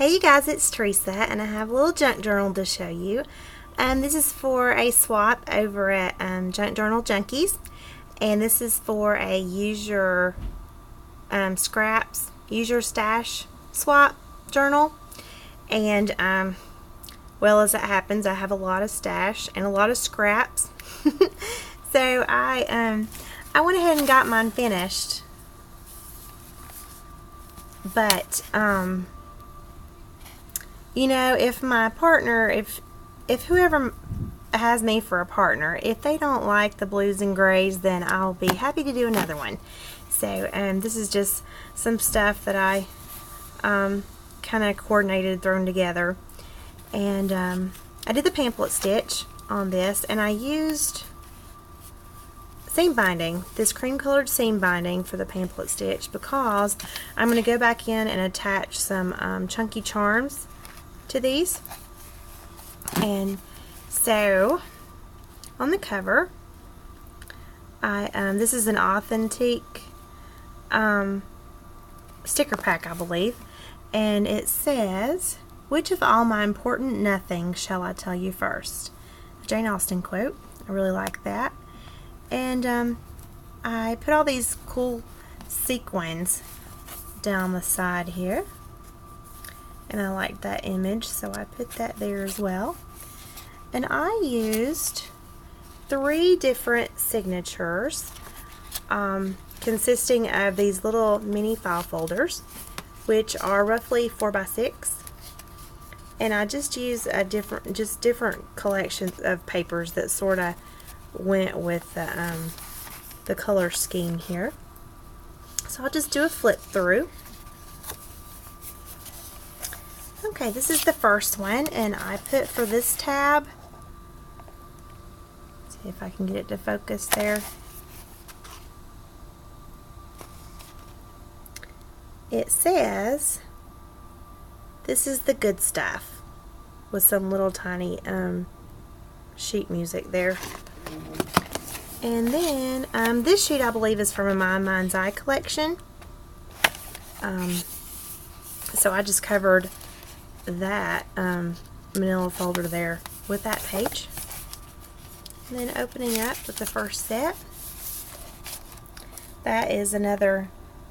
Hey you guys, it's Teresa and I have a little junk journal to show you. This is for a swap over at Junk Journal Junkies, and this is for a use your scraps, use your stash swap journal. And well, as it happens, I have a lot of stash and a lot of scraps. So I went ahead and got mine finished, but you know, if my partner, if whoever has me for a partner, if they don't like the blues and grays, then I'll be happy to do another one. So this is just some stuff that I kind of coordinated, thrown together, and I did the pamphlet stitch on this, and I used seam binding, this cream colored seam binding for the pamphlet stitch, because I'm going to go back in and attach some chunky charms to these. And so on the cover, this is an authentic sticker pack, I believe, and it says, "Which of all my important nothings shall I tell you first?" A Jane Austen quote. I really like that. And I put all these cool sequins down the side here, and I like that image, so I put that there as well. And I used 3 different signatures consisting of these little mini file folders, which are roughly 4x6, and I just used a different collections of papers that sort of went with the color scheme here. So I'll just do a flip through. Okay, this is the first one, and I put for this tab, see if I can get it to focus there. It says, "This is the good stuff," with some little tiny sheet music there. And then this sheet, I believe, is from a My Mind's Eye collection. So I just covered that manila folder there with that page. And then opening up with the first set, that is another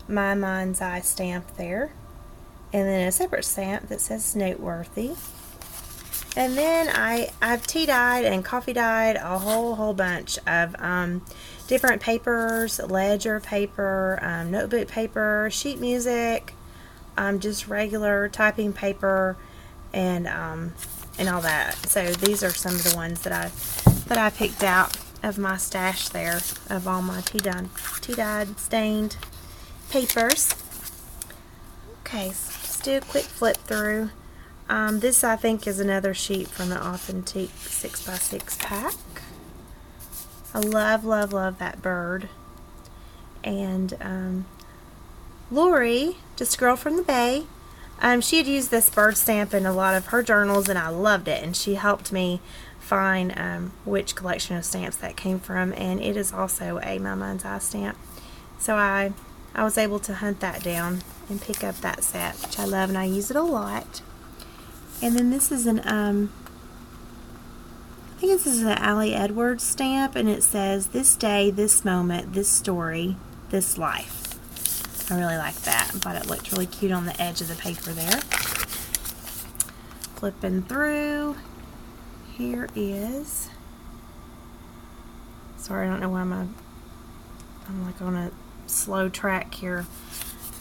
My Mind's Eye stamp there, and then a separate stamp that says noteworthy. And then I've tea dyed and coffee dyed a whole bunch of different papers, ledger paper, notebook paper, sheet music, just regular typing paper, and all that. So these are some of the ones that I picked out of my stash there, of all my tea dyed stained papers. Okay, so let's do a quick flip through. This, I think, is another sheet from the authentic 6x6 pack. I love that bird. And Lori, just a girl from the Bay, she had used this bird stamp in a lot of her journals, and I loved it, and she helped me find which collection of stamps that came from, and it is also a My Mind's Eye stamp. So I was able to hunt that down and pick up that set, which I love, and I use it a lot. And then this is an I think this is an Allie Edwards stamp, and it says, "This day, this moment, this story, this life." I really like that. I thought it looked really cute on the edge of the paper there. Flipping through, here is, sorry, I don't know why I'm like on a slow track here.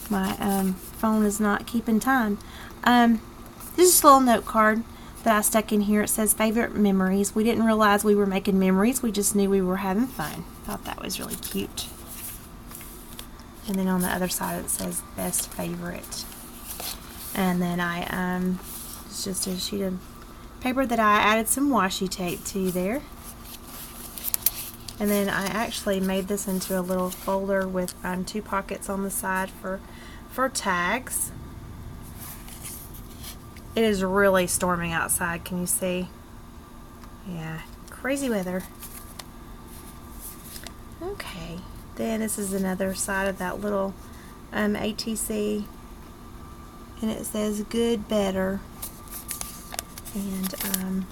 My phone is not keeping time. This is a little note card that I stuck in here. It says, "Favorite memories." We didn't realize we were making memories. We just knew we were having fun. Thought that was really cute. And then on the other side it says, "Best favorite." And then it's just a sheet of paper that I added some washi tape to there. And then I actually made this into a little folder with 2 pockets on the side for tags. It is really storming outside. Can you see? Yeah, crazy weather. Okay, then this is another side of that little ATC and it says good, better. And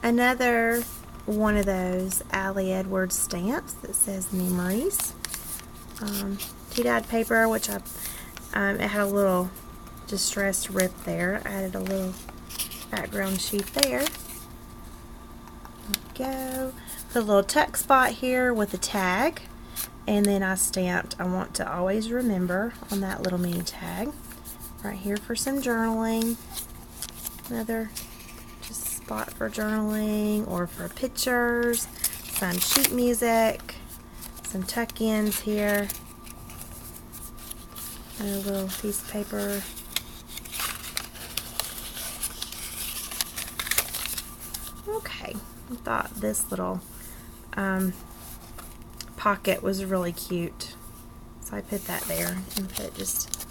another one of those Allie Edwards stamps that says memories. Tea-dyed paper, which it had a little distressed rip there. I added a little background sheet there. Go. Put a little tuck spot here with a tag, and then I stamped "I want to always remember" on that little mini tag. Right here for some journaling. Another just spot for journaling or for pictures. Some sheet music. Some tuck-ins here. And a little piece of paper. Okay, I thought this little pocket was really cute, so I put that there and put just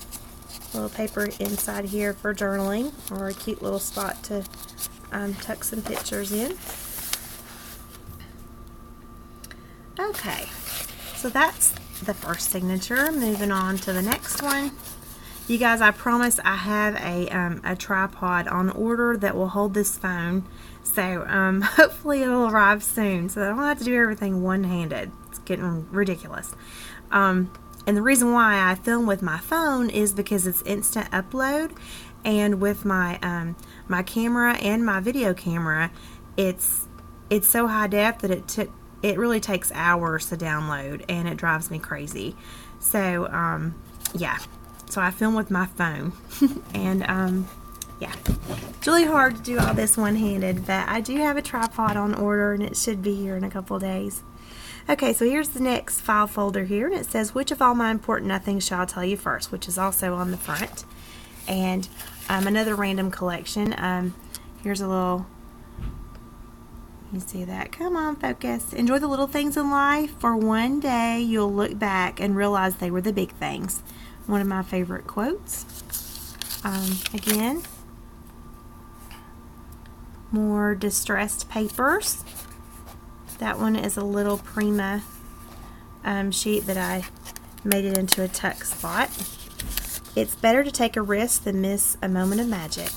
a little paper inside here for journaling, or a cute little spot to tuck some pictures in. Okay, so that's the first signature. Moving on to the next one. You guys, I promise I have a tripod on order that will hold this phone, so hopefully it'll arrive soon so that I don't have to do everything one-handed. It's getting ridiculous. And the reason why I film with my phone is because it's instant upload, and with my my camera and my video camera, it's so high def that it really takes hours to download, and it drives me crazy. So yeah, so I film with my phone and yeah, it's really hard to do all this one-handed, but I do have a tripod on order, and it should be here in a couple days. Okay, so here's the next file folder here, and it says, "Which of all my important nothings shall I tell you first?" which is also on the front. And another random collection. Here's a little, you see that? Come on, focus. "Enjoy the little things in life, for one day you'll look back and realize they were the big things." One of my favorite quotes. Again, more distressed papers. That one is a little Prima sheet that I made it into a tuck spot. "It's better to take a risk than miss a moment of magic."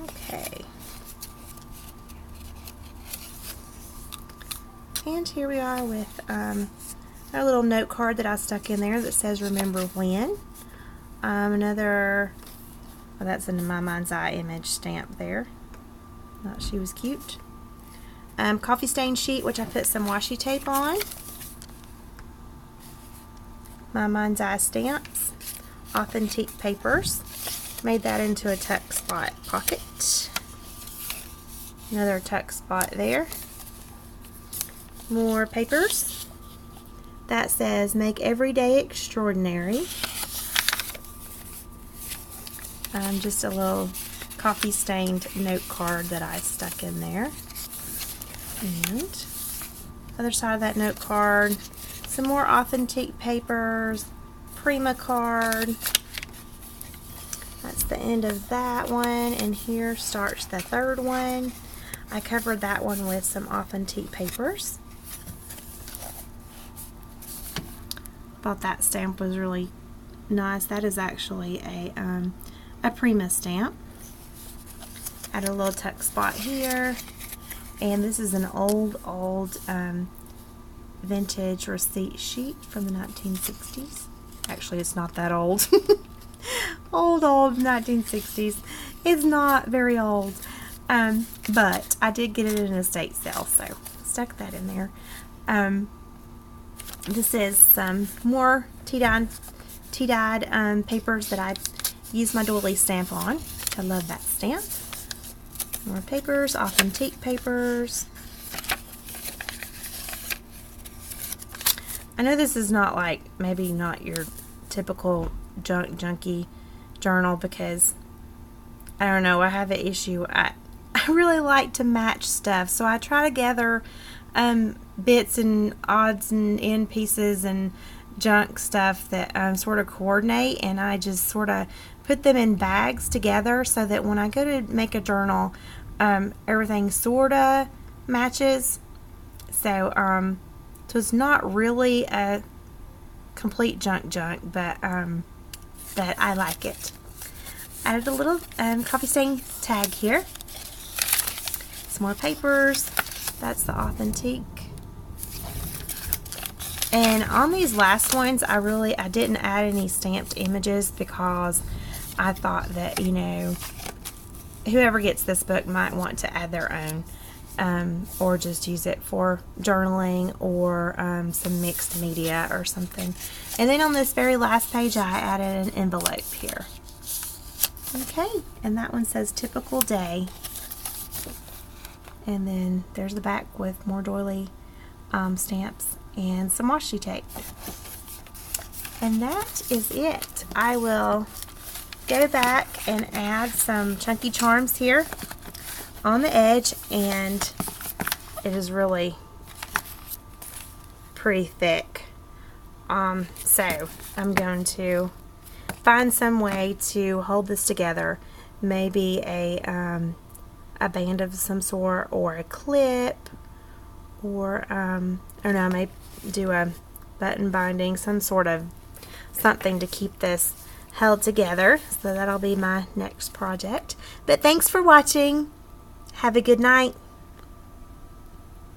Okay. And here we are with a little note card that I stuck in there that says "Remember when." Another, well, that's in my mind's eye image stamp there. Thought she was cute. Coffee stain sheet, which I put some washi tape on. My mind's eye stamps. Authentic papers. Made that into a tuck spot pocket. Another tuck spot there. More papers. That says "Make every day extraordinary." Just a little coffee stained note card that I stuck in there. And other side of that note card, some more authentic papers, Prima card. That's the end of that one, and here starts the third one. I covered that one with some authentic papers. Thought that stamp was really nice. That is actually a Prima stamp. Add a little tuck spot here, and this is an old vintage receipt sheet from the 1960s. Actually, it's not that old. old 1960s. It's not very old, but I did get it in an estate sale, so stuck that in there. This is some more tea-dyed papers that I used my doily stamp on. I love that stamp. More papers, authentic papers. I know this is not like, maybe not your typical junkie journal, because I don't know, I have an issue. I really like to match stuff, so I try to gather bits and odds and end pieces and junk stuff that sort of coordinate, and I just sort of put them in bags together so that when I go to make a journal, everything sort of matches. So so it's not really a complete junk, but I like it. Added a little coffee stain tag here. Some more papers. That's the Authentique. And on these last ones, I didn't add any stamped images because I thought that, you know, whoever gets this book might want to add their own, or just use it for journaling or some mixed media or something. And then on this very last page, I added an envelope here. Okay, and that one says typical day. And then there's the back with more doily stamps and some washi tape. And that is it. I will go back and add some chunky charms here on the edge, and it is really pretty thick. So I'm going to find some way to hold this together. Maybe a band of some sort, or a clip, or I don't know, I may do a button binding, some sort of something to keep this held together. So that'll be my next project. But thanks for watching. Have a good night.